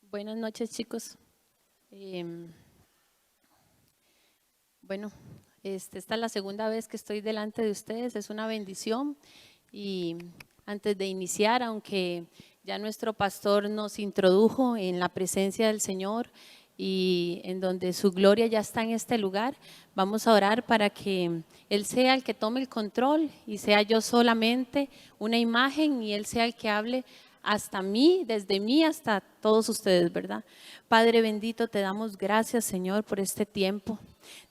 Buenas noches, chicos. Em, bueno, esta es la segunda vez que estoy delante de ustedes, es una bendición. Y antes de iniciar, aunque ya nuestro pastor nos introdujo en la presencia del Señor y en donde su gloria ya está en este lugar, vamos a orar para que Él sea el que tome el control y sea yo solamente una imagen y Él sea el que hable hasta mí, desde mí hasta todos ustedes, ¿verdad? Padre bendito, te damos gracias, Señor, por este tiempo.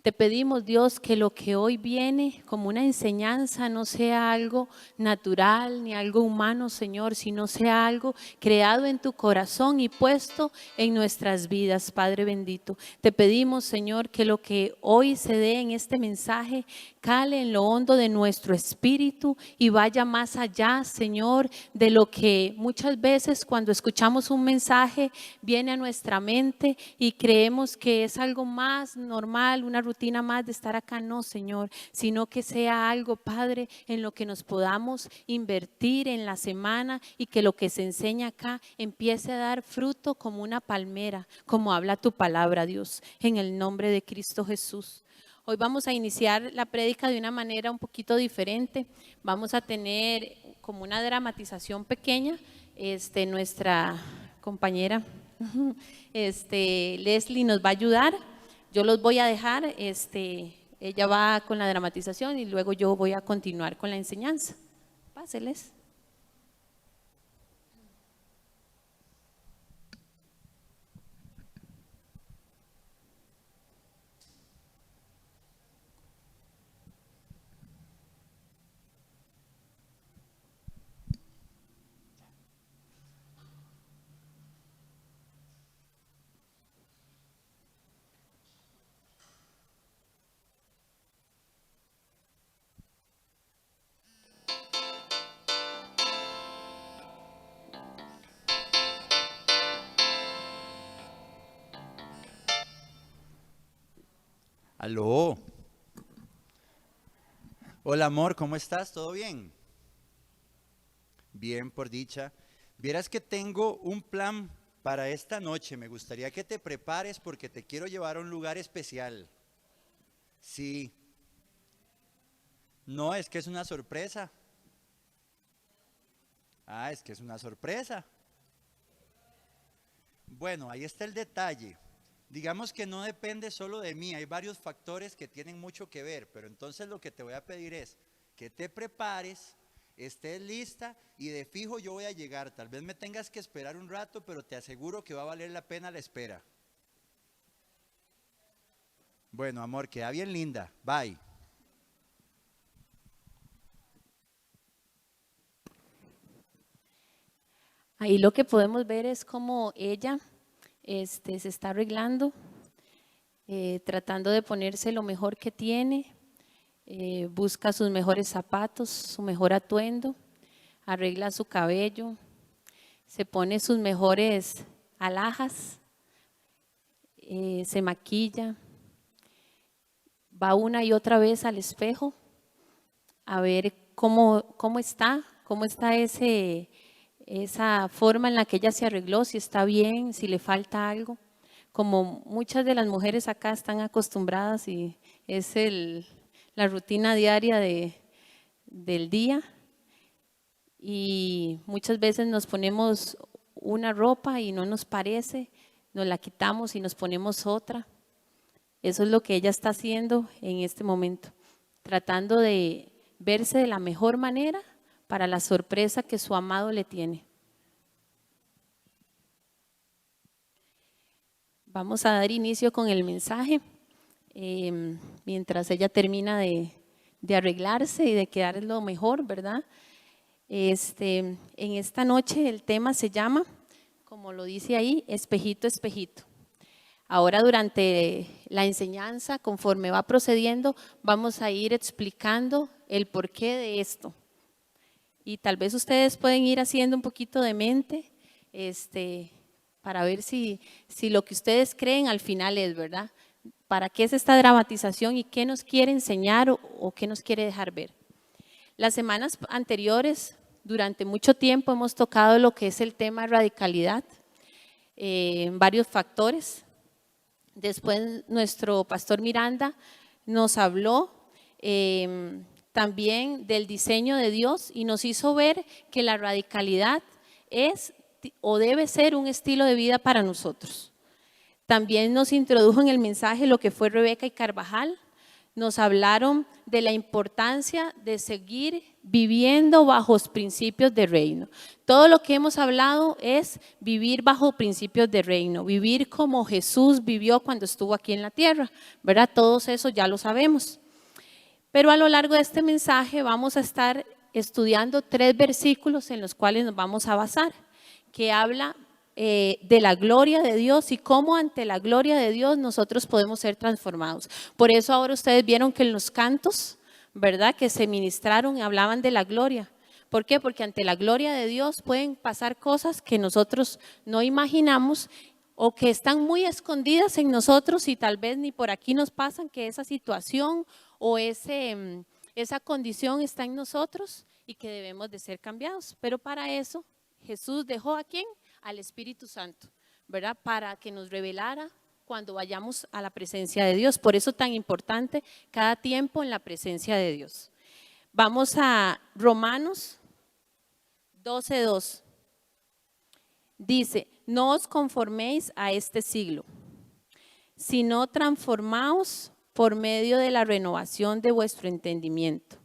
Te pedimos, Dios, que lo que hoy viene como una enseñanza no sea algo natural ni algo humano, Señor, sino sea algo creado en tu corazón y puesto en nuestras vidas, Padre bendito. Te pedimos, Señor, que lo que hoy se dé en este mensaje cale en lo hondo de nuestro espíritu y vaya más allá, Señor, de lo que muchas veces cuando escuchamos un mensaje viene a nuestra mente y creemos que es algo más normal, una rutina más de estar acá. No, Señor, sino que sea algo, Padre, en lo que nos podamos invertir en la semana y que lo que se enseña acá empiece a dar fruto como una palmera, como habla tu palabra, Dios, en el nombre de Cristo Jesús. Hoy vamos a iniciar la prédica de una manera un poquito diferente. Vamos a tener como una dramatización pequeña. Nuestra compañera Leslie nos va a ayudar. Yo los voy a dejar. Ella va con la dramatización y luego yo voy a continuar con la enseñanza. Páseles. Aló. Hola amor, ¿cómo estás? ¿Todo bien? Bien, por dicha. Vieras que tengo un plan para esta noche. Me gustaría que te prepares porque te quiero llevar a un lugar especial. Sí. No, es que es una sorpresa. Ah, es que es una sorpresa. Bueno, ahí está el detalle. Digamos que no depende solo de mí, hay varios factores que tienen mucho que ver, pero entonces lo que te voy a pedir es que te prepares, estés lista y de fijo yo voy a llegar. Tal vez me tengas que esperar un rato, pero te aseguro que va a valer la pena la espera. Bueno, amor, queda bien linda. Bye. Ahí lo que podemos ver es cómo ella se está arreglando, tratando de ponerse lo mejor que tiene, busca sus mejores zapatos, su mejor atuendo, arregla su cabello, se pone sus mejores alhajas, se maquilla, va una y otra vez al espejo a ver cómo está esa forma en la que ella se arregló, si está bien, si le falta algo. Como muchas de las mujeres acá están acostumbradas y es la rutina diaria del día. Y muchas veces nos ponemos una ropa y no nos parece, nos la quitamos y nos ponemos otra. Eso es lo que ella está haciendo en este momento, tratando de verse de la mejor manera para la sorpresa que su amado le tiene. Vamos a dar inicio con el mensaje mientras ella termina de arreglarse y de quedar lo mejor, ¿verdad? En esta noche el tema se llama, como lo dice ahí, espejito, espejito. Ahora durante la enseñanza, conforme va procediendo, vamos a ir explicando el porqué de esto. Y tal vez ustedes pueden ir haciendo un poquito de mente para ver si lo que ustedes creen al final es verdad. ¿Para qué es esta dramatización y qué nos quiere enseñar o qué nos quiere dejar ver? Las semanas anteriores, durante mucho tiempo, hemos tocado lo que es el tema radicalidad. varios factores. Después nuestro pastor Miranda nos habló también del diseño de Dios y nos hizo ver que la radicalidad es o debe ser un estilo de vida para nosotros. También nos introdujo en el mensaje lo que fue Rebeca y Carvajal. Nos hablaron de la importancia de seguir viviendo bajo los principios de reino. Todo lo que hemos hablado es vivir bajo principios de reino, vivir como Jesús vivió cuando estuvo aquí en la tierra, ¿verdad? Todos eso ya lo sabemos. Pero a lo largo de este mensaje vamos a estar estudiando 3 versículos en los cuales nos vamos a basar, que habla de la gloria de Dios y cómo ante la gloria de Dios nosotros podemos ser transformados. Por eso ahora ustedes vieron que en los cantos, ¿verdad?, que se ministraron y hablaban de la gloria. ¿Por qué? Porque ante la gloria de Dios pueden pasar cosas que nosotros no imaginamos o que están muy escondidas en nosotros y tal vez ni por aquí nos pasan, que esa situación o esa condición está en nosotros y que debemos de ser cambiados. Pero para eso Jesús dejó ¿a quién? Al Espíritu Santo, ¿verdad? Para que nos revelara cuando vayamos a la presencia de Dios. Por eso tan importante cada tiempo en la presencia de Dios. Vamos a Romanos 12:2. Dice, no os conforméis a este siglo, sino transformaos por medio de la renovación de vuestro entendimiento,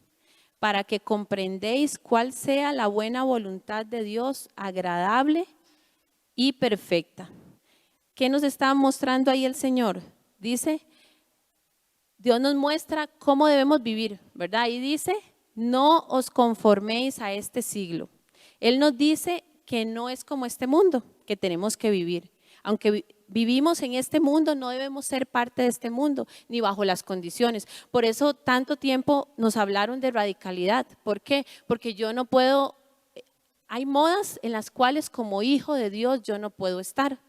para que comprendéis cuál sea la buena voluntad de Dios, agradable y perfecta. ¿Qué nos está mostrando ahí el Señor? Dice, Dios nos muestra cómo debemos vivir, ¿verdad? Y dice, no os conforméis a este siglo. Él nos dice que no es como este mundo, que tenemos que vivir. Aunque vivimos en este mundo, no debemos ser parte de este mundo, ni bajo las condiciones. Por eso tanto tiempo nos hablaron de radicalidad. ¿Por qué? Porque yo no puedo, hay modas en las cuales como hijo de Dios yo no puedo estar.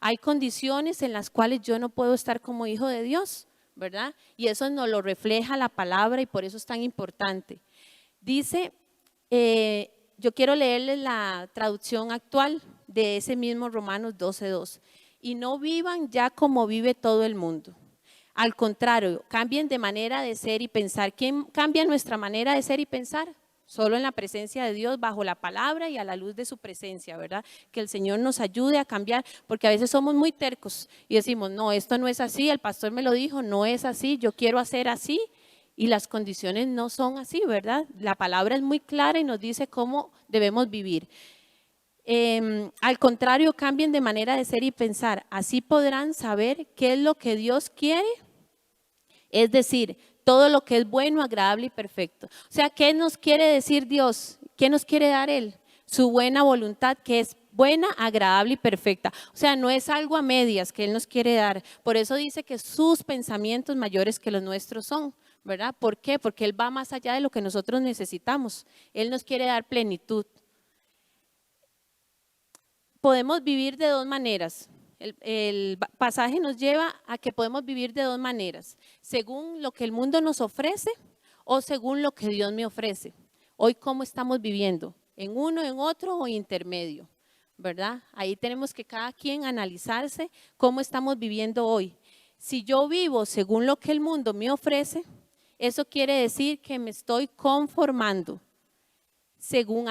Hay condiciones en las cuales yo no puedo estar como hijo de Dios, ¿verdad? Y eso nos lo refleja la palabra y por eso es tan importante. Dice, yo quiero leerles la traducción actual de ese mismo Romanos 12:2. Y no vivan ya como vive todo el mundo. Al contrario, cambien de manera de ser y pensar. ¿Quién cambia nuestra manera de ser y pensar? Solo en la presencia de Dios, bajo la palabra y a la luz de su presencia, ¿verdad? Que el Señor nos ayude a cambiar, porque a veces somos muy tercos y decimos, no, esto no es así, el pastor me lo dijo, no es así, yo quiero hacer así y las condiciones no son así, ¿verdad? La palabra es muy clara y nos dice cómo debemos vivir. Al contrario, cambien de manera de ser y pensar, así podrán saber qué es lo que Dios quiere, es decir, todo lo que es bueno, agradable y perfecto. O sea, ¿qué nos quiere decir Dios? ¿Qué nos quiere dar Él? Su buena voluntad, que es buena, agradable y perfecta. O sea, no es algo a medias que Él nos quiere dar. Por eso dice que sus pensamientos mayores que los nuestros son, ¿verdad? ¿Por qué? Porque Él va más allá de lo que nosotros necesitamos. Él nos quiere dar plenitud. Podemos vivir de 2 maneras. El pasaje nos lleva a que podemos vivir de 2 maneras, según lo que el mundo nos ofrece o según lo que Dios me ofrece. Hoy, ¿cómo estamos viviendo? ¿En uno, en otro o intermedio? ¿Verdad? Ahí tenemos que cada quien analizarse cómo estamos viviendo hoy. Si yo vivo según lo que el mundo me ofrece, eso quiere decir que me estoy conformando, según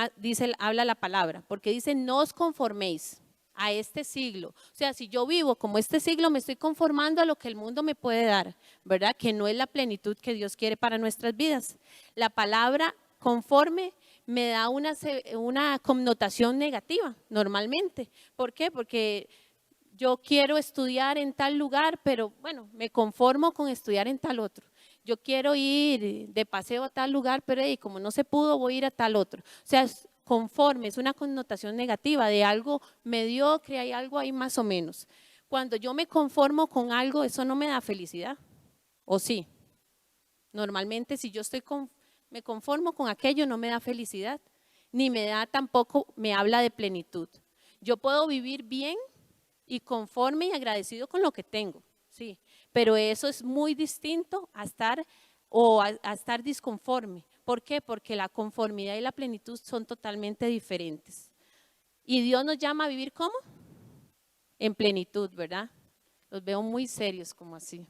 habla la palabra, porque dice, no os conforméis a este siglo. O sea, si yo vivo como este siglo, me estoy conformando a lo que el mundo me puede dar, ¿verdad? Que no es la plenitud que Dios quiere para nuestras vidas. La palabra conforme me da una connotación negativa normalmente. ¿Por qué? Porque yo quiero estudiar en tal lugar, pero bueno, me conformo con estudiar en tal otro. Yo quiero ir de paseo a tal lugar, pero como no se pudo, voy a ir a tal otro. O sea, conforme es una connotación negativa de algo mediocre, hay algo ahí más o menos. Cuando yo me conformo con algo, eso no me da felicidad, ¿o sí? Normalmente si yo me conformo con aquello, no me da felicidad, ni me da tampoco, me habla de plenitud. Yo puedo vivir bien y conforme y agradecido con lo que tengo, sí, pero eso es muy distinto a estar a estar disconforme. ¿Por qué? Porque la conformidad y la plenitud son totalmente diferentes. Y Dios nos llama a vivir ¿cómo? en plenitud, ¿verdad? Los veo muy serios como así.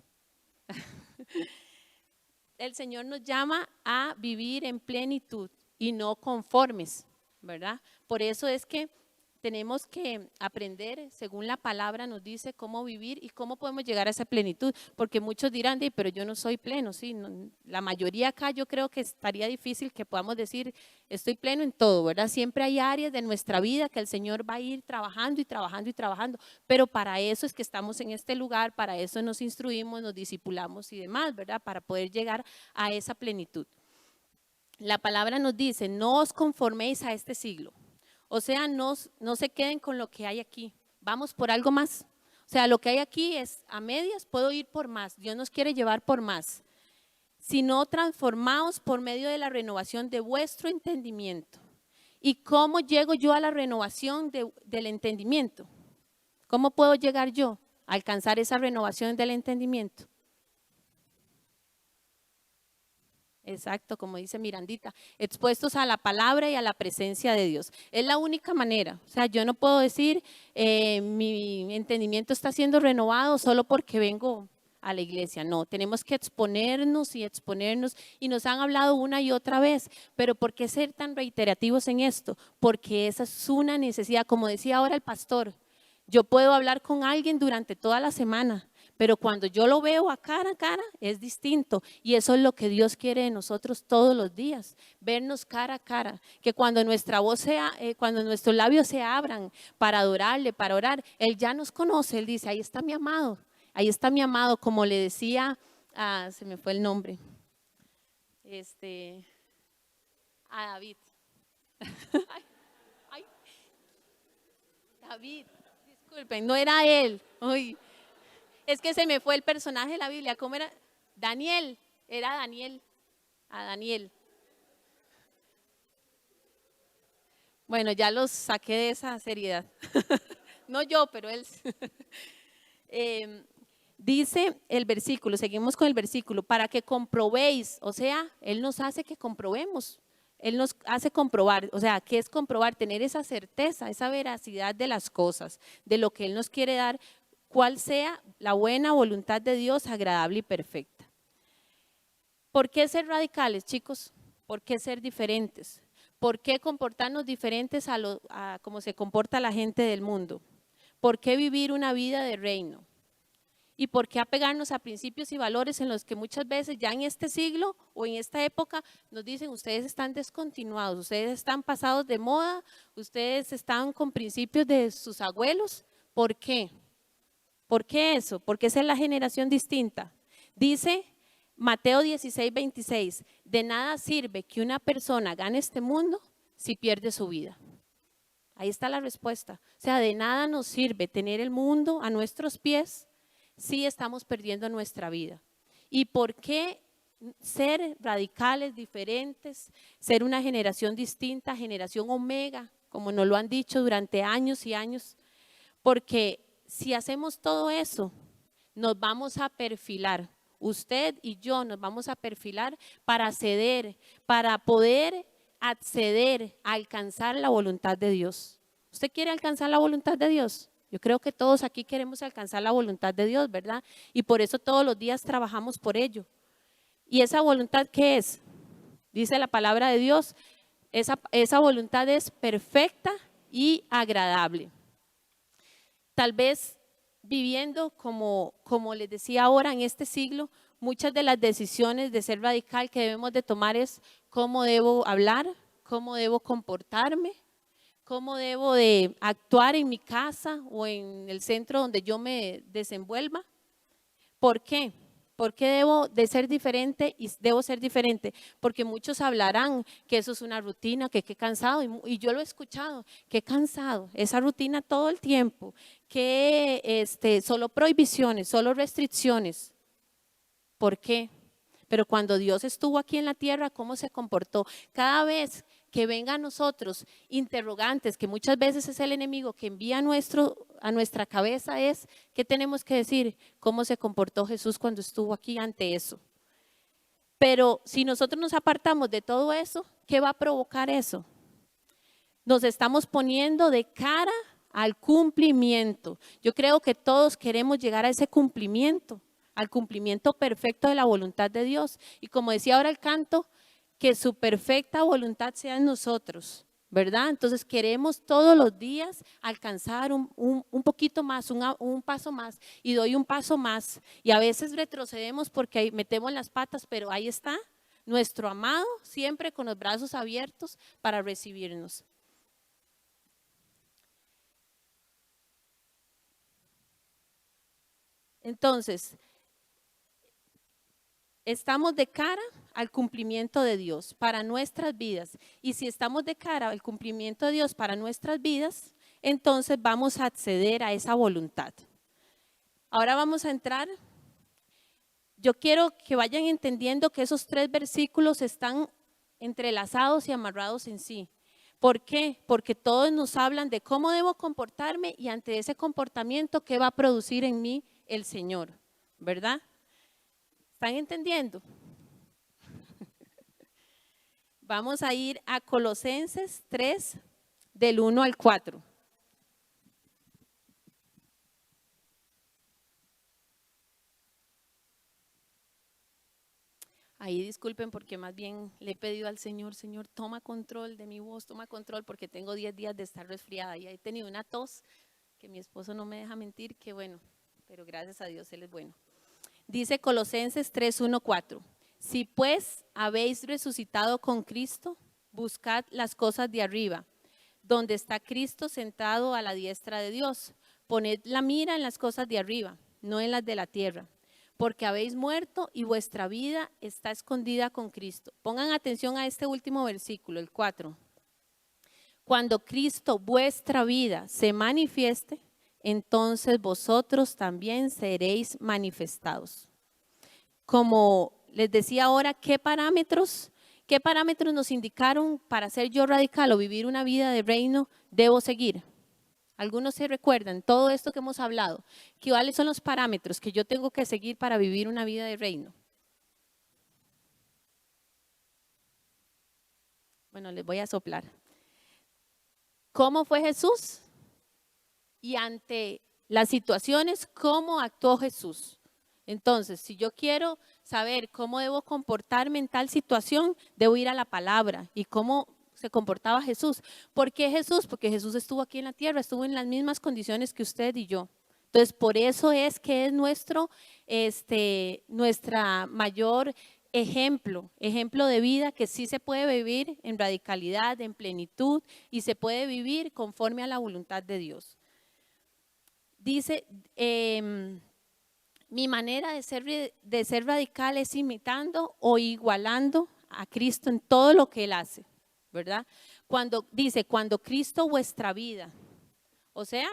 El Señor nos llama a vivir en plenitud y no conformes, ¿verdad? Por eso es que tenemos que aprender, según la palabra nos dice, cómo vivir y cómo podemos llegar a esa plenitud, porque muchos dirán, pero yo no soy pleno, sí, la mayoría acá yo creo que estaría difícil que podamos decir, estoy pleno en todo, ¿verdad? Siempre hay áreas de nuestra vida que el Señor va a ir trabajando y trabajando y trabajando, pero para eso es que estamos en este lugar, para eso nos instruimos, nos discipulamos y demás, ¿verdad? Para poder llegar a esa plenitud. La palabra nos dice, no os conforméis a este siglo. O sea, no se queden con lo que hay aquí, vamos por algo más. O sea, lo que hay aquí es a medias, puedo ir por más, Dios nos quiere llevar por más. Sino transformaos por medio de la renovación de vuestro entendimiento. ¿Y cómo llego yo a la renovación del entendimiento? ¿Cómo puedo llegar yo a alcanzar esa renovación del entendimiento? Exacto, como dice Mirandita, expuestos a la palabra y a la presencia de Dios. Es la única manera. O sea, yo no puedo decir, mi entendimiento está siendo renovado solo porque vengo a la iglesia. No, tenemos que exponernos y nos han hablado una y otra vez. Pero ¿por qué ser tan reiterativos en esto? Porque esa es una necesidad, como decía ahora el pastor. Yo puedo hablar con alguien durante toda la semana, pero cuando yo lo veo a cara es distinto y eso es lo que Dios quiere de nosotros todos los días, vernos cara a cara, que cuando nuestra voz sea, cuando nuestros labios se abran para adorarle, para orar, Él ya nos conoce, Él dice, ahí está mi amado, como le decía, se me fue el nombre, a David. Ay, David, disculpen, no era él, uy. Es que se me fue el personaje de la Biblia. ¿Cómo era? Daniel. Era Daniel. A Daniel. Bueno, ya los saqué de esa seriedad. No yo, pero él. Dice el versículo, seguimos con el versículo, para que comprobéis, o sea, Él nos hace que comprobemos. Él nos hace comprobar, o sea, ¿qué es comprobar? Tener esa certeza, esa veracidad de las cosas, de lo que Él nos quiere dar, cuál sea la buena voluntad de Dios, agradable y perfecta. ¿Por qué ser radicales, chicos? ¿Por qué ser diferentes? ¿Por qué comportarnos diferentes a cómo se comporta la gente del mundo? ¿Por qué vivir una vida de reino? ¿Y por qué apegarnos a principios y valores en los que muchas veces ya en este siglo o en esta época nos dicen ustedes están descontinuados, ustedes están pasados de moda, ustedes están con principios de sus abuelos? ¿Por qué? ¿Por qué eso? Porque esa es la generación distinta. Dice Mateo 16:26, de nada sirve que una persona gane este mundo si pierde su vida. Ahí está la respuesta. O sea, de nada nos sirve tener el mundo a nuestros pies si estamos perdiendo nuestra vida. ¿Y por qué ser radicales, diferentes, ser una generación distinta, generación omega, como nos lo han dicho durante años y años? Porque si hacemos todo eso, nos vamos a perfilar, usted y yo nos vamos a perfilar para acceder, para poder acceder a alcanzar la voluntad de Dios. ¿Usted quiere alcanzar la voluntad de Dios? Yo creo que todos aquí queremos alcanzar la voluntad de Dios, ¿verdad? Y por eso todos los días trabajamos por ello. ¿Y esa voluntad qué es? Dice la palabra de Dios, esa voluntad es perfecta y agradable. Tal vez viviendo, como les decía ahora, en este siglo, muchas de las decisiones de ser radical que debemos de tomar es cómo debo hablar, cómo debo comportarme, cómo debo de actuar en mi casa o en el centro donde yo me desenvuelva. ¿Por qué? ¿Por qué debo de ser diferente y debo ser diferente? Porque muchos hablarán que eso es una rutina, que qué cansado, y yo lo he escuchado, qué cansado, esa rutina todo el tiempo, que solo prohibiciones, solo restricciones. ¿Por qué? Pero cuando Dios estuvo aquí en la tierra, ¿cómo se comportó? Cada vez que venga a nosotros interrogantes, que muchas veces es el enemigo que envía a nuestra cabeza, es ¿qué tenemos que decir? ¿Cómo se comportó Jesús cuando estuvo aquí ante eso? Pero si nosotros nos apartamos de todo eso, ¿qué va a provocar eso? Nos estamos poniendo de cara al cumplimiento. Yo creo que todos queremos llegar a ese cumplimiento, al cumplimiento perfecto de la voluntad de Dios. Y como decía ahora el canto, que su perfecta voluntad sea en nosotros, ¿verdad? Entonces queremos todos los días alcanzar un poquito más, un paso más, y doy un paso más. Y a veces retrocedemos porque ahí metemos las patas, pero ahí está nuestro amado, siempre con los brazos abiertos para recibirnos. Entonces, estamos de cara al cumplimiento de Dios para nuestras vidas. Y si estamos de cara al cumplimiento de Dios para nuestras vidas, entonces vamos a acceder a esa voluntad. Ahora vamos a entrar. Yo quiero que vayan entendiendo que esos 3 versículos están entrelazados y amarrados en sí. ¿Por qué? Porque todos nos hablan de cómo debo comportarme y ante ese comportamiento, ¿qué va a producir en mí el Señor? ¿Verdad? ¿Están entendiendo? Vamos a ir a Colosenses 3, del 1 al 4. Ahí disculpen porque más bien le he pedido al Señor, Señor, toma control de mi voz, toma control porque tengo 10 días de estar resfriada y he tenido una tos que mi esposo no me deja mentir, que bueno, pero gracias a Dios Él es bueno. Dice Colosenses 3, 1, 4. Si pues habéis resucitado con Cristo, buscad las cosas de arriba, donde está Cristo sentado a la diestra de Dios. Poned la mira en las cosas de arriba, no en las de la tierra, porque habéis muerto y vuestra vida está escondida con Cristo. Pongan atención a este último versículo, el 4. Cuando Cristo, vuestra vida, se manifieste, entonces vosotros también seréis manifestados. Como les decía ahora, ¿qué parámetros nos indicaron para ser yo radical o vivir una vida de reino debo seguir? Algunos se recuerdan todo esto que hemos hablado. ¿Cuáles son los parámetros que yo tengo que seguir para vivir una vida de reino? Bueno, les voy a soplar. ¿Cómo fue Jesús? Y ante las situaciones, ¿cómo actuó Jesús? Entonces, si yo quiero saber cómo debo comportarme en tal situación, debo ir a la palabra y cómo se comportaba Jesús. ¿Por qué Jesús? Porque Jesús estuvo aquí en la tierra, estuvo en las mismas condiciones que usted y yo. Entonces, por eso es que es nuestra mayor ejemplo de vida que sí se puede vivir en radicalidad, en plenitud y se puede vivir conforme a la voluntad de Dios. Dice, mi manera de ser radical es imitando o igualando a Cristo en todo lo que Él hace, ¿verdad? Cuando Cristo vuestra vida, o sea,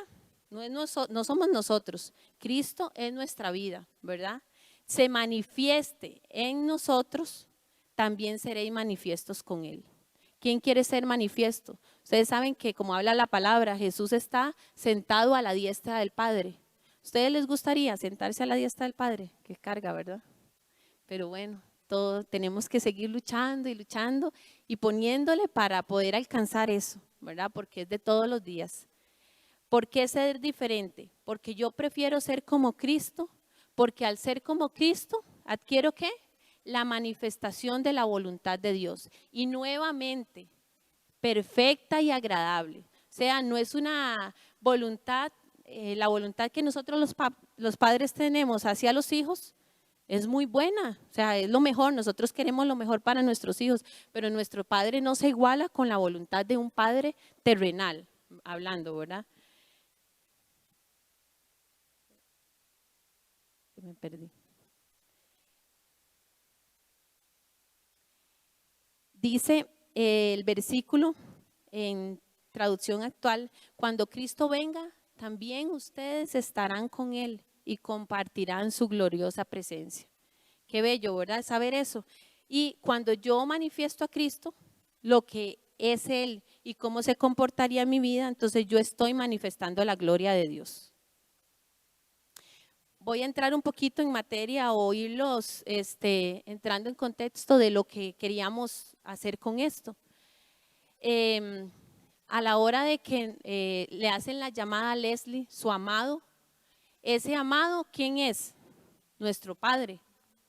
no somos nosotros, Cristo es nuestra vida, ¿verdad? Se manifieste en nosotros, también seréis manifiestos con Él. ¿Quién quiere ser manifiesto? Ustedes saben que como habla la palabra, Jesús está sentado a la diestra del Padre. ¿Ustedes les gustaría sentarse a la diestra del Padre? Qué carga, ¿verdad? Pero bueno, todos tenemos que seguir luchando y poniéndole para poder alcanzar eso, ¿verdad? Porque es de todos los días. ¿Por qué ser diferente? Porque yo prefiero ser como Cristo, porque al ser como Cristo, ¿adquiero qué? La manifestación de la voluntad de Dios. Y nuevamente, perfecta y agradable. O sea, no es una voluntad, la voluntad que nosotros los padres tenemos hacia los hijos es muy buena, o sea, es lo mejor, nosotros queremos lo mejor para nuestros hijos, pero nuestro padre no se iguala con la voluntad de un padre terrenal, hablando, ¿verdad? Me perdí. Dice el versículo en traducción actual, cuando Cristo venga, también ustedes estarán con Él y compartirán su gloriosa presencia. Qué bello, ¿verdad? Saber eso. Y cuando yo manifiesto a Cristo, lo que es Él y cómo se comportaría en mi vida, entonces yo estoy manifestando la gloria de Dios. Voy a entrar un poquito en materia o irlos entrando en contexto de lo que queríamos hacer con esto. a la hora de que le hacen la llamada a Leslie, su amado, ese amado, ¿quién es? Nuestro Padre,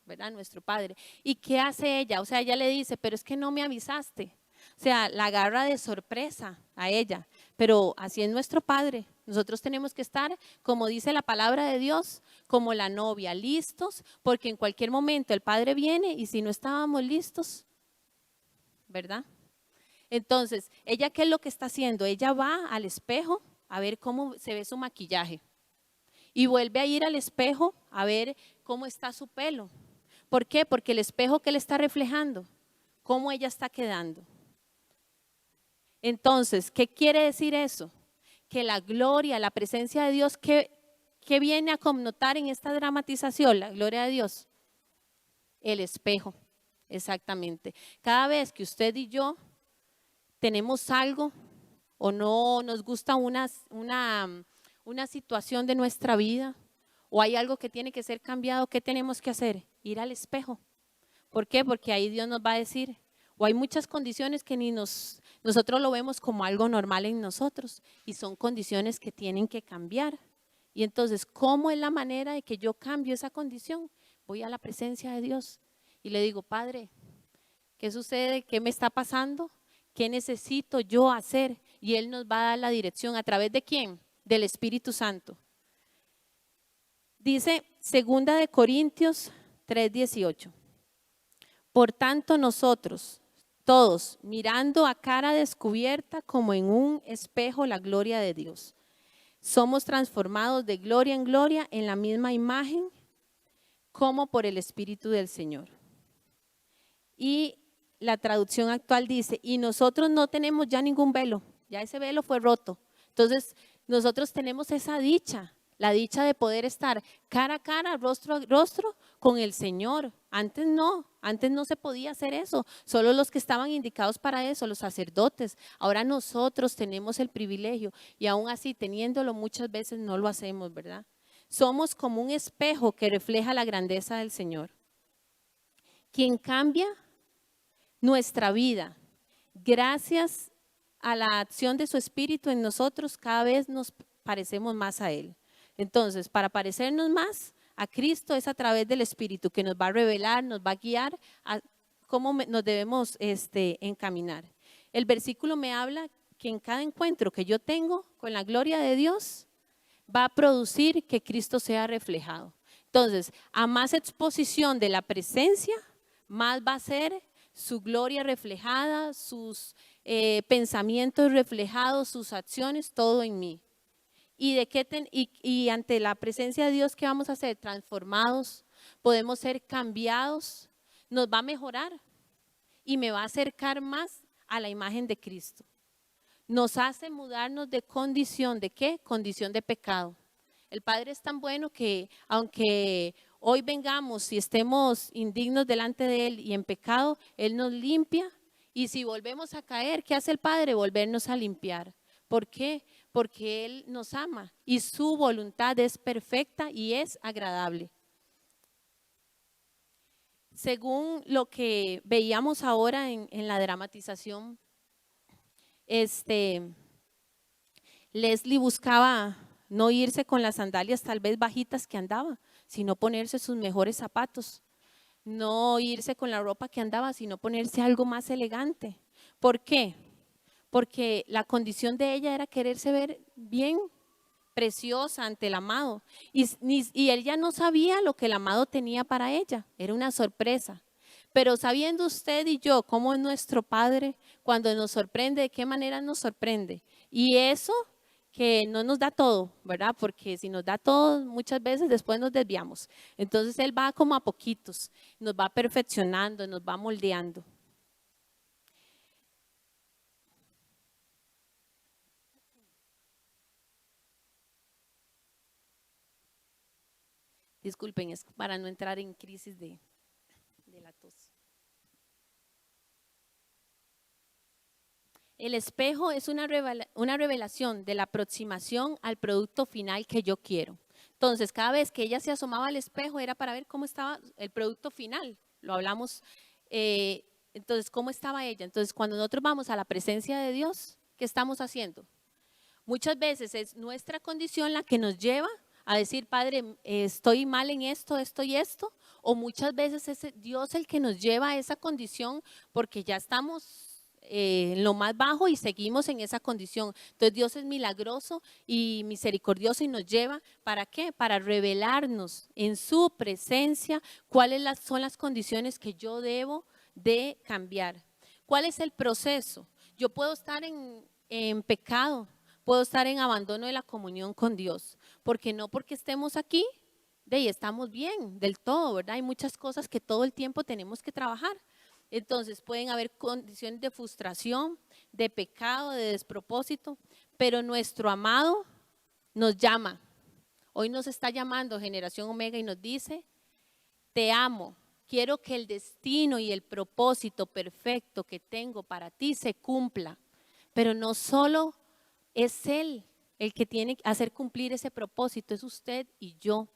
¿verdad? Nuestro Padre. ¿Y qué hace ella? O sea, ella le dice, pero es que no me avisaste. O sea, la agarra de sorpresa a ella, pero así es nuestro Padre. Nosotros tenemos que estar, como dice la palabra de Dios, como la novia, listos, porque en cualquier momento el Padre viene y si no estábamos listos, ¿verdad? Entonces, ¿ella qué es lo que está haciendo? Ella va al espejo a ver cómo se ve su maquillaje y vuelve a ir al espejo a ver cómo está su pelo. ¿Por qué? Porque el espejo que le está reflejando, cómo ella está quedando. Entonces, ¿qué quiere decir eso? Que la gloria, la presencia de Dios, ¿qué viene a connotar en esta dramatización? La gloria de Dios. El espejo, exactamente. Cada vez que usted y yo tenemos algo o no nos gusta una situación de nuestra vida o hay algo que tiene que ser cambiado, ¿qué tenemos que hacer? Ir al espejo. ¿Por qué? Porque ahí Dios nos va a decir, o hay muchas condiciones que ni nosotros lo vemos como algo normal en nosotros y son condiciones que tienen que cambiar. Y entonces, ¿cómo es la manera de que yo cambio esa condición? Voy a la presencia de Dios y le digo, Padre, ¿qué sucede? ¿Qué me está pasando? ¿Qué necesito yo hacer? Y Él nos va a dar la dirección. ¿A través de quién? Del Espíritu Santo. Dice 2 de Corintios 3:18. Por tanto nosotros, todos, mirando a cara descubierta como en un espejo la gloria de Dios, somos transformados de gloria en gloria en la misma imagen como por el Espíritu del Señor. Y la traducción actual dice, y nosotros no tenemos ya ningún velo, ya ese velo fue roto. Entonces, nosotros tenemos esa dicha, la dicha de poder estar cara a cara, rostro a rostro con el Señor. Antes no se podía hacer eso, solo los que estaban indicados para eso, los sacerdotes. Ahora nosotros tenemos el privilegio y aún así teniéndolo muchas veces no lo hacemos, ¿verdad? Somos como un espejo que refleja la grandeza del Señor. Quien cambia nuestra vida, gracias a la acción de su Espíritu en nosotros, cada vez nos parecemos más a Él. Entonces, para parecernos más a Cristo es a través del Espíritu que nos va a revelar, nos va a guiar a cómo nos debemos encaminar. El versículo me habla que en cada encuentro que yo tengo con la gloria de Dios, va a producir que Cristo sea reflejado. Entonces, a más exposición de la presencia, más va a ser su gloria reflejada, sus pensamientos reflejados, sus acciones, todo en mí. Y ante la presencia de Dios, ¿qué vamos a hacer? Transformados, podemos ser cambiados, nos va a mejorar y me va a acercar más a la imagen de Cristo. Nos hace mudarnos de condición, ¿de qué? Condición de pecado. El Padre es tan bueno que aunque hoy vengamos y estemos indignos delante de Él y en pecado, Él nos limpia y si volvemos a caer, ¿qué hace el Padre? Volvernos a limpiar. ¿Por qué? Porque Él nos ama y su voluntad es perfecta y es agradable. Según lo que veíamos ahora en la dramatización, Leslie buscaba no irse con las sandalias tal vez bajitas que andaba, sino ponerse sus mejores zapatos. No irse con la ropa que andaba, sino ponerse algo más elegante. ¿Por qué? Porque la condición de ella era quererse ver bien, preciosa ante el amado. Y ella no sabía lo que el amado tenía para ella, era una sorpresa. Pero sabiendo usted y yo cómo es nuestro Padre, cuando nos sorprende, de qué manera nos sorprende. Y eso que no nos da todo, ¿verdad? Porque si nos da todo, muchas veces después nos desviamos. Entonces Él va como a poquitos, nos va perfeccionando, nos va moldeando. Disculpen, es para no entrar en crisis de la tos. El espejo es una revelación de la aproximación al producto final que yo quiero. Entonces, cada vez que ella se asomaba al espejo era para ver cómo estaba el producto final. Lo hablamos, entonces, ¿cómo estaba ella? Entonces, cuando nosotros vamos a la presencia de Dios, ¿qué estamos haciendo? Muchas veces es nuestra condición la que nos lleva a decir, Padre, estoy mal en esto, esto y esto, o muchas veces es Dios el que nos lleva a esa condición porque ya estamos en lo más bajo y seguimos en esa condición. Entonces Dios es milagroso y misericordioso y nos lleva, ¿para qué? Para revelarnos en su presencia cuáles son las condiciones que yo debo de cambiar. ¿Cuál es el proceso? Yo puedo estar en pecado, puedo estar en abandono de la comunión con Dios, porque no porque estemos aquí, de ahí estamos bien del todo, ¿verdad? Hay muchas cosas que todo el tiempo tenemos que trabajar. Entonces pueden haber condiciones de frustración, de pecado, de despropósito, pero nuestro amado nos llama. Hoy nos está llamando Generación Omega y nos dice, te amo, quiero que el destino y el propósito perfecto que tengo para ti se cumpla, pero no solo es Él el que tiene que hacer cumplir ese propósito, es usted y yo.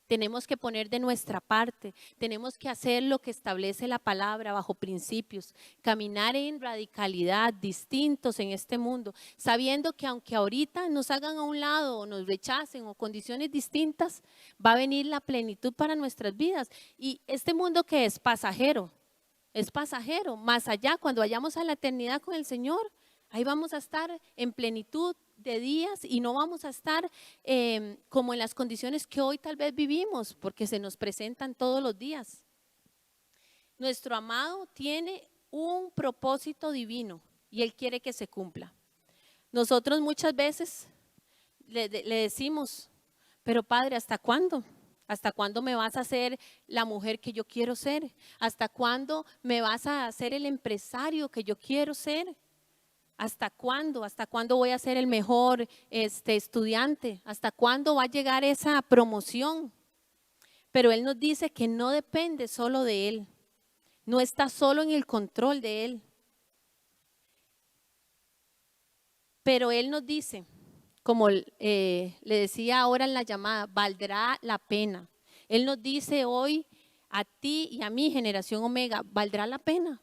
Tenemos que poner de nuestra parte, tenemos que hacer lo que establece la palabra bajo principios, caminar en radicalidad, distintos en este mundo, sabiendo que aunque ahorita nos hagan a un lado o nos rechacen o condiciones distintas, va a venir la plenitud para nuestras vidas. Y este mundo que es pasajero, más allá, cuando vayamos a la eternidad con el Señor, ahí vamos a estar en plenitud de días y no vamos a estar como en las condiciones que hoy tal vez vivimos, porque se nos presentan todos los días. Nuestro amado tiene un propósito divino y Él quiere que se cumpla. Nosotros muchas veces le decimos, pero Padre, ¿hasta cuándo? ¿Hasta cuándo me vas a hacer la mujer que yo quiero ser? ¿Hasta cuándo me vas a hacer el empresario que yo quiero ser? ¿Hasta cuándo? ¿Hasta cuándo voy a ser el mejor estudiante? ¿Hasta cuándo va a llegar esa promoción? Pero Él nos dice que no depende solo de Él, no está solo en el control de Él. Pero Él nos dice, como le decía ahora en la llamada, valdrá la pena. Él nos dice hoy a ti y a mi Generación Omega, valdrá la pena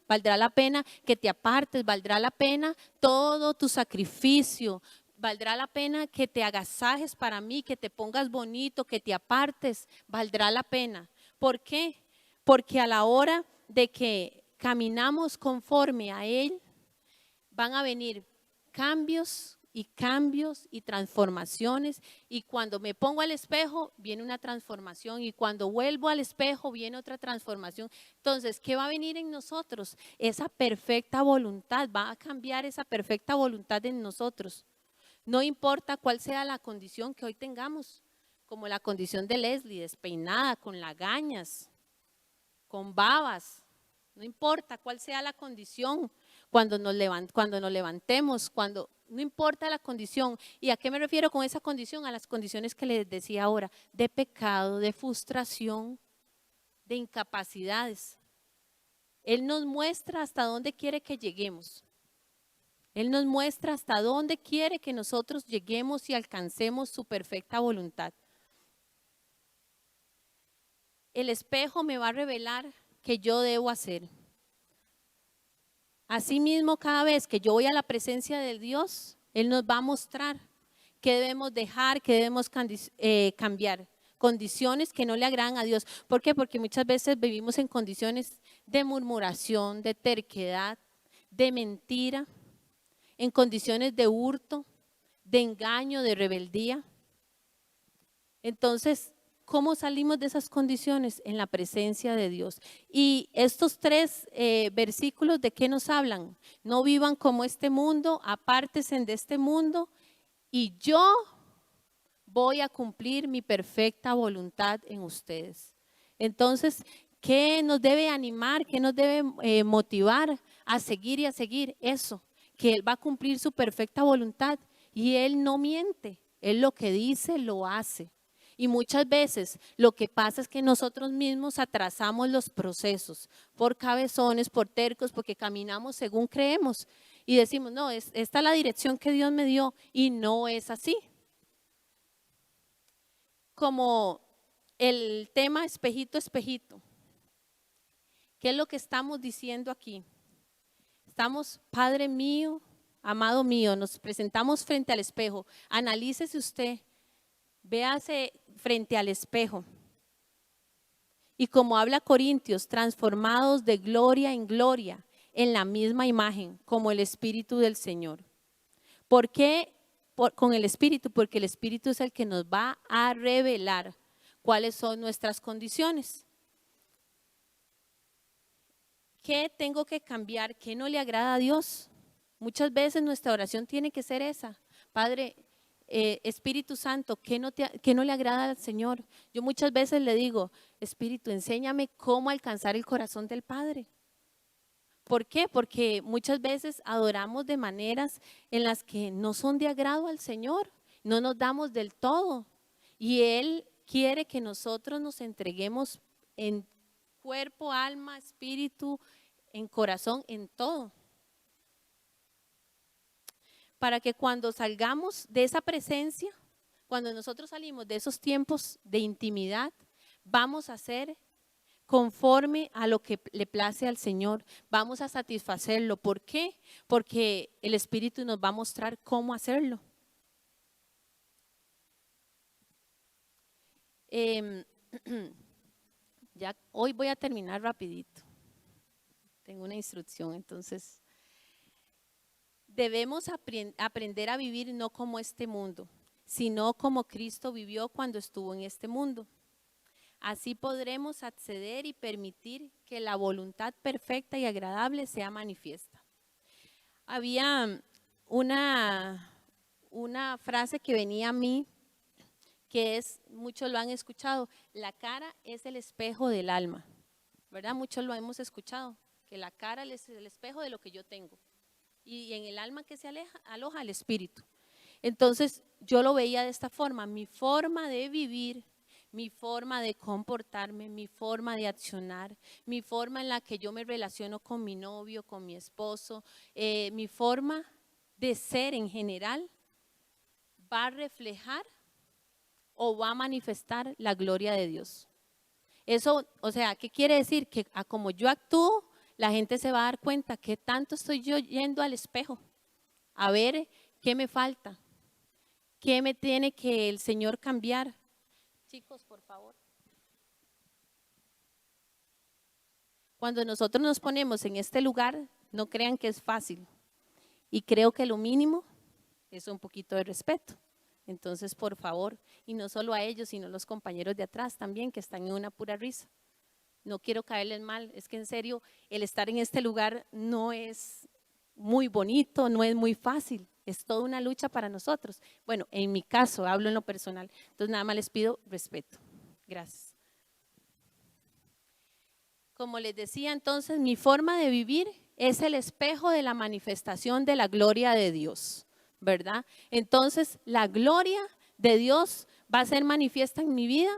que te apartes, valdrá la pena todo tu sacrificio, valdrá la pena que te agasajes para mí, que te pongas bonito, que te apartes, valdrá la pena. ¿Por qué? Porque a la hora de que caminamos conforme a Él, van a venir cambios y transformaciones, y cuando me pongo al espejo viene una transformación y cuando vuelvo al espejo viene otra transformación. Entonces, ¿qué va a venir en nosotros? Esa perfecta voluntad, va a cambiar esa perfecta voluntad en nosotros. No importa cuál sea la condición que hoy tengamos, como la condición de Leslie, despeinada, con lagañas, con babas, no importa cuál sea la condición, cuando nos levantemos, no importa la condición. ¿Y a qué me refiero con esa condición? A las condiciones que les decía ahora, de pecado, de frustración, de incapacidades. Él nos muestra hasta dónde quiere que lleguemos. Él nos muestra hasta dónde quiere que nosotros lleguemos y alcancemos su perfecta voluntad. El espejo me va a revelar qué yo debo hacer. Asimismo, cada vez que yo voy a la presencia de Dios, Él nos va a mostrar qué debemos dejar, qué debemos cambiar. Condiciones que no le agradan a Dios. ¿Por qué? Porque muchas veces vivimos en condiciones de murmuración, de terquedad, de mentira, en condiciones de hurto, de engaño, de rebeldía. Entonces, ¿cómo salimos de esas condiciones? En la presencia de Dios. Y estos tres versículos, ¿de qué nos hablan? No vivan como este mundo, apártense de este mundo y yo voy a cumplir mi perfecta voluntad en ustedes. Entonces, ¿qué nos debe animar? ¿Qué nos debe motivar a seguir y a seguir? Eso, que Él va a cumplir su perfecta voluntad y Él no miente. Él lo que dice, lo hace. Y muchas veces lo que pasa es que nosotros mismos atrasamos los procesos por cabezones, por tercos, porque caminamos según creemos y decimos, no, esta es la dirección que Dios me dio y no es así. Como el tema espejito, espejito. ¿Qué es lo que estamos diciendo aquí? Estamos, Padre mío, amado mío, nos presentamos frente al espejo, analícese usted, véase frente al espejo. Y como habla Corintios, transformados de gloria en gloria, en la misma imagen, como el Espíritu del Señor. ¿Por qué con el Espíritu? Porque el Espíritu es el que nos va a revelar cuáles son nuestras condiciones. ¿Qué tengo que cambiar? ¿Qué no le agrada a Dios? Muchas veces nuestra oración tiene que ser esa. Padre, Espíritu Santo, ¿qué no le agrada al Señor? Yo muchas veces le digo, Espíritu, enséñame cómo alcanzar el corazón del Padre. ¿Por qué? Porque muchas veces adoramos de maneras en las que no son de agrado al Señor, no nos damos del todo. Y Él quiere que nosotros nos entreguemos en cuerpo, alma, espíritu, en corazón, en todo. Para que cuando salgamos de esa presencia, cuando nosotros salimos de esos tiempos de intimidad, vamos a ser conforme a lo que le place al Señor, vamos a satisfacerlo. ¿Por qué? Porque el Espíritu nos va a mostrar cómo hacerlo. Ya hoy voy a terminar rapidito. Tengo una instrucción, entonces debemos aprender a vivir no como este mundo, sino como Cristo vivió cuando estuvo en este mundo. Así podremos acceder y permitir que la voluntad perfecta y agradable sea manifiesta. Había una frase que venía a mí, que es, muchos lo han escuchado, la cara es el espejo del alma, ¿verdad? Muchos lo hemos escuchado, que la cara es el espejo de lo que yo tengo. Y en el alma que se aloja el espíritu. Entonces yo lo veía de esta forma, mi forma de vivir, mi forma de comportarme, mi forma de accionar, mi forma en la que yo me relaciono con mi novio, con mi esposo, mi forma de ser en general va a reflejar o va a manifestar la gloria de Dios. Eso, o sea, ¿qué quiere decir? Que a como yo actúo, la gente se va a dar cuenta que tanto estoy yo yendo al espejo a ver qué me falta, qué me tiene que el Señor cambiar. Chicos, por favor. Cuando nosotros nos ponemos en este lugar, no crean que es fácil. Y creo que lo mínimo es un poquito de respeto. Entonces, por favor, y no solo a ellos, sino a los compañeros de atrás también, que están en una pura risa. No quiero caerles mal, es que en serio, el estar en este lugar no es muy bonito, no es muy fácil, es toda una lucha para nosotros. Bueno, en mi caso, hablo en lo personal, entonces nada más les pido respeto. Gracias. Como les decía entonces, mi forma de vivir es el espejo de la manifestación de la gloria de Dios, ¿verdad? Entonces, la gloria de Dios va a ser manifiesta en mi vida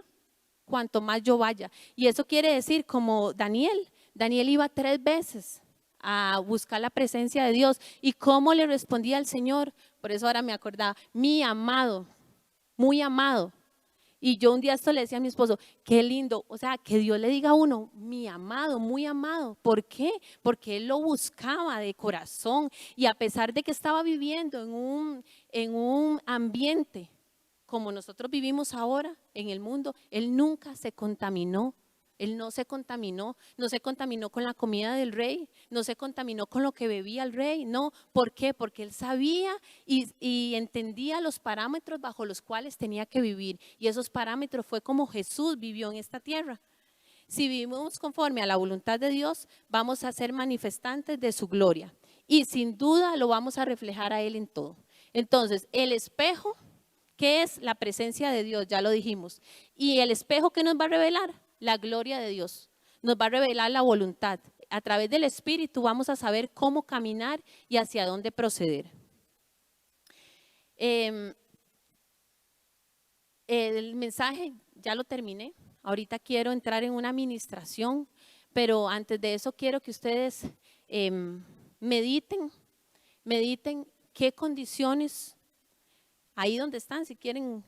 cuanto más yo vaya. Y eso quiere decir, como Daniel iba 3 veces a buscar la presencia de Dios. ¿Y cómo le respondía al Señor? Por eso ahora me acordaba, mi amado, muy amado. Y yo un día esto le decía a mi esposo, qué lindo, o sea, que Dios le diga a uno, mi amado, muy amado. ¿Por qué? Porque él lo buscaba de corazón y a pesar de que estaba viviendo en un ambiente como nosotros vivimos ahora en el mundo, él nunca se contaminó. Él no se contaminó con la comida del rey, no se contaminó con lo que bebía el rey, no. ¿Por qué? Porque él sabía y entendía los parámetros bajo los cuales tenía que vivir. Y esos parámetros fue como Jesús vivió en esta tierra. Si vivimos conforme a la voluntad de Dios, vamos a ser manifestantes de su gloria. Y sin duda lo vamos a reflejar a Él en todo. Entonces, el espejo, ¿qué es? La presencia de Dios, ya lo dijimos. ¿Y el espejo qué nos va a revelar? La gloria de Dios. Nos va a revelar la voluntad. A través del Espíritu vamos a saber cómo caminar y hacia dónde proceder. El mensaje ya lo terminé. Ahorita quiero entrar en una administración, pero antes de eso quiero que ustedes mediten qué condiciones, ahí donde están, si quieren,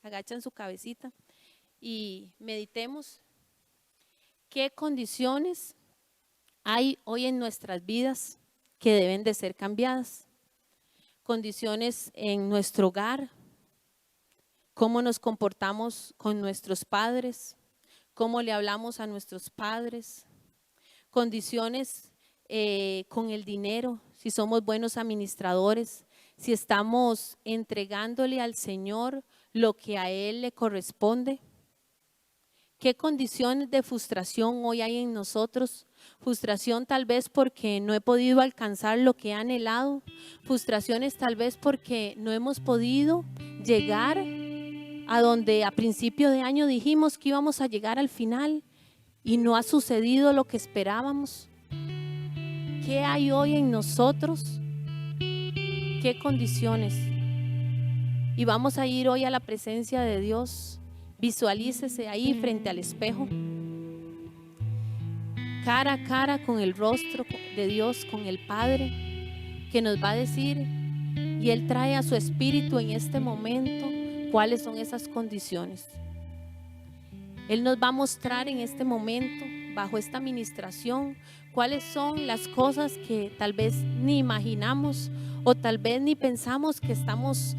agachan su cabecita y meditemos qué condiciones hay hoy en nuestras vidas que deben de ser cambiadas. condiciones en nuestro hogar, cómo nos comportamos con nuestros padres, cómo le hablamos a nuestros padres, condiciones con el dinero, si somos buenos administradores, si estamos entregándole al Señor lo que a Él le corresponde. ¿Qué condiciones de frustración hoy hay en nosotros? Frustración tal vez porque no he podido alcanzar lo que he anhelado. Frustraciones tal vez porque no hemos podido llegar a donde a principio de año dijimos que íbamos a llegar al final y no ha sucedido lo que esperábamos. ¿Qué hay hoy en nosotros? ¿Qué condiciones? Y vamos a ir hoy a la presencia de Dios. Visualícese ahí frente al espejo, cara a cara con el rostro de Dios, con el Padre, que nos va a decir, y Él trae a su espíritu en este momento cuáles son esas condiciones. Él nos va a mostrar en este momento, bajo esta administración, cuáles son las cosas que tal vez ni imaginamos o tal vez ni pensamos que estamos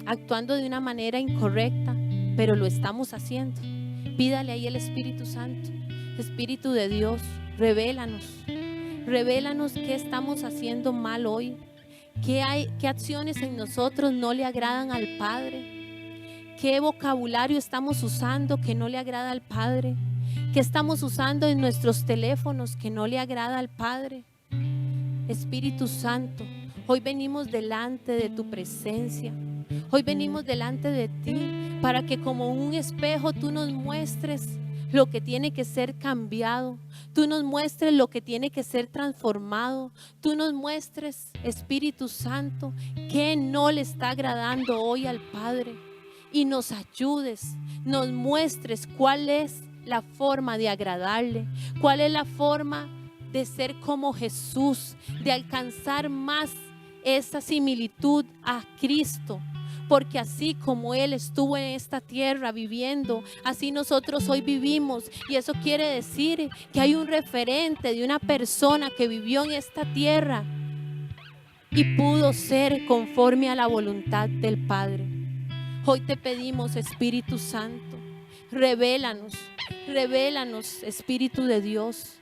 actuando de una manera incorrecta, pero lo estamos haciendo. Pídale ahí el Espíritu Santo, Espíritu de Dios, revélanos qué estamos haciendo mal hoy, qué acciones en nosotros no le agradan al Padre, qué vocabulario estamos usando que no le agrada al Padre, qué estamos usando en nuestros teléfonos que no le agrada al Padre. Espíritu Santo, hoy venimos delante de tu presencia. Hoy venimos delante de ti para que como un espejo tú nos muestres lo que tiene que ser cambiado, tú nos muestres lo que tiene que ser transformado, tú nos muestres, Espíritu Santo, qué no le está agradando hoy al Padre y nos ayudes, nos muestres cuál es la forma de agradarle, cuál es la forma de ser como Jesús, de alcanzar más esa similitud a Cristo. Porque así como Él estuvo en esta tierra viviendo, así nosotros hoy vivimos. Y eso quiere decir que hay un referente de una persona que vivió en esta tierra y pudo ser conforme a la voluntad del Padre. Hoy te pedimos, Espíritu Santo, revélanos, Espíritu de Dios,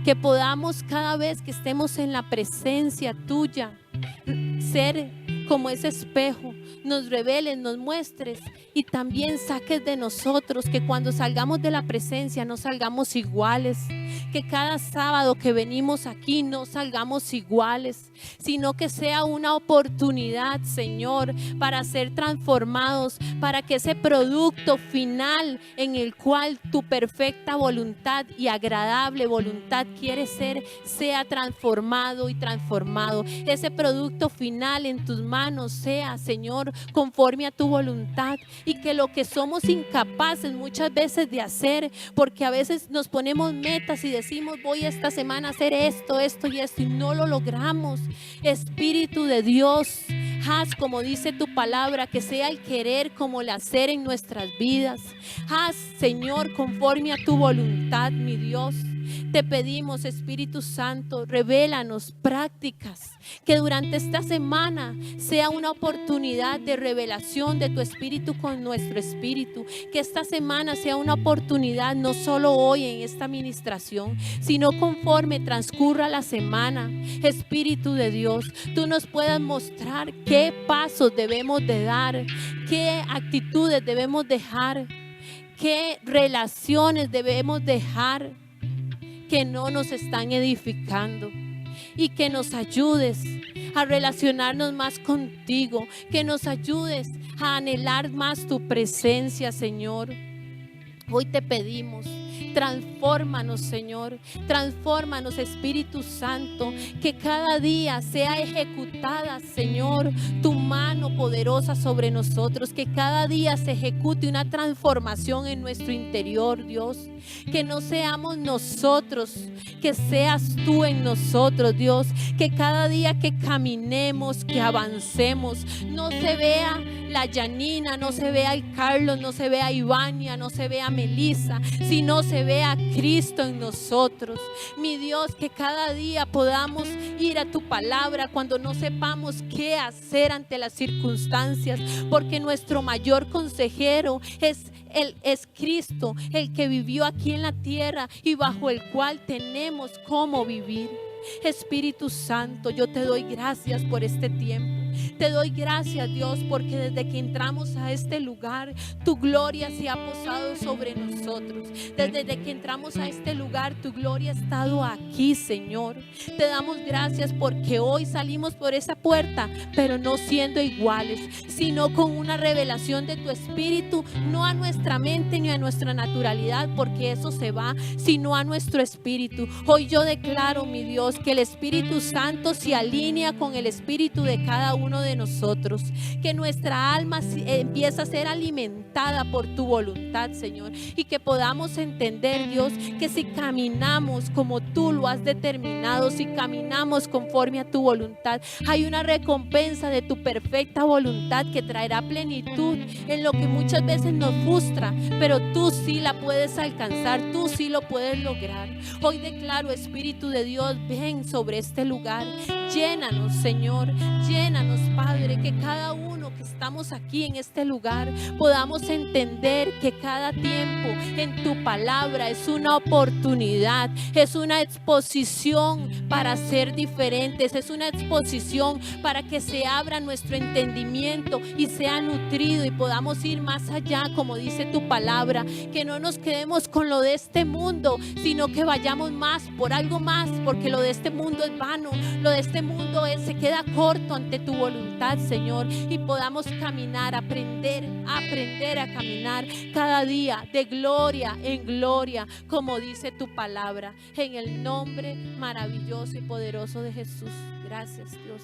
que podamos cada vez que estemos en la presencia tuya, ser como ese espejo, nos reveles, nos muestres y también saques de nosotros que cuando salgamos de la presencia no salgamos iguales, que cada sábado que venimos aquí no salgamos iguales, sino que sea una oportunidad, Señor, para ser transformados, para que ese producto final en el cual tu perfecta voluntad y agradable voluntad quiere ser, sea transformado y transformado. Ese producto final en tus manos sea, Señor, conforme a tu voluntad, y que lo que somos incapaces muchas veces de hacer, porque a veces nos ponemos metas y decimos voy esta semana a hacer esto y esto y no lo logramos. Espíritu de Dios, haz como dice tu palabra, que sea el querer como el hacer en nuestras vidas. Haz, Señor, conforme a tu voluntad, mi Dios. Te pedimos, Espíritu Santo, revélanos prácticas, que durante esta semana sea una oportunidad de revelación de tu Espíritu con nuestro espíritu, que esta semana sea una oportunidad no solo hoy en esta administración, sino conforme transcurra la semana. Espíritu de Dios, tú nos puedas mostrar qué pasos debemos de dar, qué actitudes debemos dejar, qué relaciones debemos dejar que no nos están edificando, y que nos ayudes a relacionarnos más contigo, que nos ayudes a anhelar más tu presencia, Señor. Hoy te pedimos, transfórmanos, Señor, transfórmanos, Espíritu Santo, que cada día sea ejecutada, Señor, tu mano poderosa sobre nosotros, que cada día se ejecute una transformación en nuestro interior, Dios, que no seamos nosotros, que seas tú en nosotros, Dios, que cada día que caminemos, que avancemos, no se vea la Janina, no se vea el Carlos, no se vea Ivania, no se vea Melissa, sino se vea Cristo en nosotros. Mi Dios, que cada día podamos ir a tu palabra cuando no sepamos qué hacer ante las circunstancias, porque nuestro mayor consejero es Cristo, el que vivió aquí en la tierra y bajo el cual tenemos cómo vivir. Espíritu Santo, yo te doy gracias por este tiempo. Te doy gracias, Dios, porque desde que entramos a este lugar, tu gloria se ha posado sobre nosotros. Desde que entramos a este lugar, tu gloria ha estado aquí, Señor. Te damos gracias porque hoy salimos por esa puerta, pero no siendo iguales, sino con una revelación de tu Espíritu, no a nuestra mente ni a nuestra naturalidad, porque eso se va, sino a nuestro espíritu. Hoy yo declaro, mi Dios, que el Espíritu Santo se alinea con el espíritu de cada uno de nosotros, que nuestra alma empieza a ser alimentada por tu voluntad, Señor, y que podamos entender, Dios, que si caminamos como tú lo has determinado, si caminamos conforme a tu voluntad, hay una recompensa de tu perfecta voluntad que traerá plenitud en lo que muchas veces nos frustra, pero tú sí la puedes alcanzar, tú sí lo puedes lograr. Hoy declaro, Espíritu de Dios, ven sobre este lugar, llénanos, Señor, llénanos, Padre, que cada uno que estamos aquí en este lugar podamos entender que cada tiempo en tu palabra es una oportunidad, es una exposición para ser diferentes, es una exposición para que se abra nuestro entendimiento y sea nutrido y podamos ir más allá, como dice tu palabra, que no nos quedemos con lo de este mundo, sino que vayamos más por algo más, porque lo de este mundo es vano, lo de este mundo se queda corto ante tu voluntad, Señor, y podamos caminar, aprender a caminar cada día de gloria en gloria, como dice tu palabra, en el nombre maravilloso y poderoso de Jesús. Gracias, Dios.